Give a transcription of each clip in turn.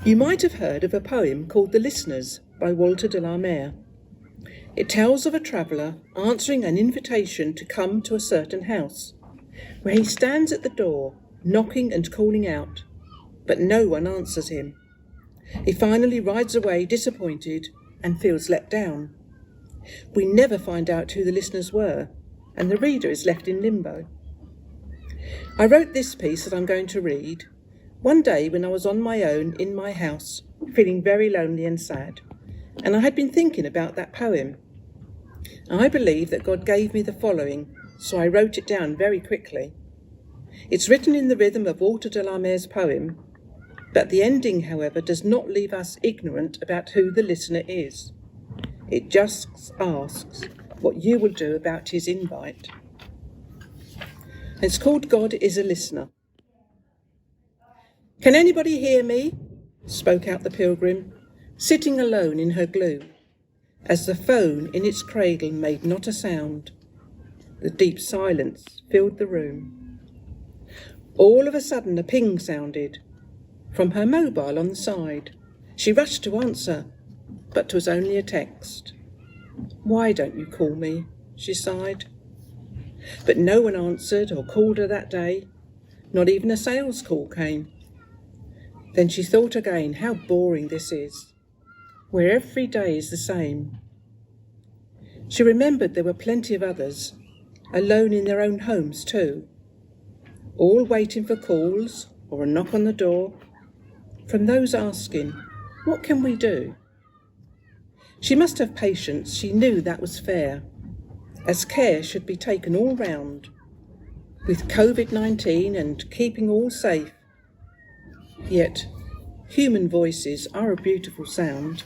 You might have heard of a poem called The Listeners by Walter de la Mare. It tells of a traveller answering an invitation to come to a certain house, where he stands at the door, knocking and calling out, but no one answers him. He finally rides away disappointed and feels let down. We never find out who the listeners were, and the reader is left in limbo. I wrote this piece that I'm going to read one day when I was on my own in my house, feeling very lonely and sad, and I had been thinking about that poem. I believe that God gave me the following, so I wrote it down very quickly. It's written in the rhythm of Walter de la Mare's poem, but the ending, however, does not leave us ignorant about who the listener is. It just asks what you will do about his invite. It's called God is a Listener. "Can anybody hear me?" spoke out the pilgrim, sitting alone in her gloom, as the phone in its cradle made not a sound. The deep silence filled the room. All of a sudden a ping sounded from her mobile on the side. She rushed to answer, but 'twas only a text. "Why don't you call me?" she sighed. But no one answered or called her that day. Not even a sales call came. Then she thought again how boring this is, where every day is the same. She remembered there were plenty of others, alone in their own homes too, all waiting for calls or a knock on the door, from those asking, "What can we do?" She must have patience, she knew that was fair, as care should be taken all round, with COVID-19 and keeping all safe. Yet, human voices are a beautiful sound.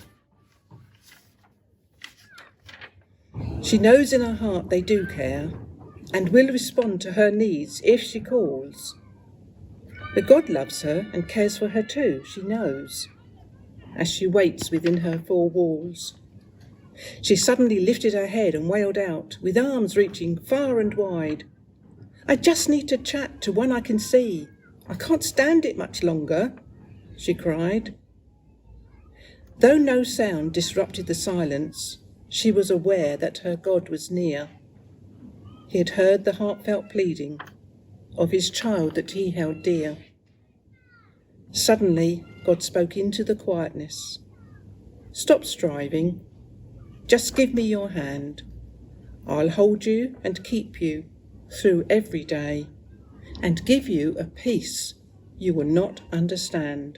She knows in her heart they do care, and will respond to her needs if she calls. But God loves her and cares for her too, she knows, as she waits within her four walls. She suddenly lifted her head and wailed out, with arms reaching far and wide, "I just need to chat to one I can see. I can't stand it much longer," she cried. Though no sound disrupted the silence, she was aware that her God was near. He had heard the heartfelt pleading of his child that he held dear. Suddenly, God spoke into the quietness. "Stop striving. Just give me your hand. I'll hold you and keep you through every day, and give you a peace you will not understand."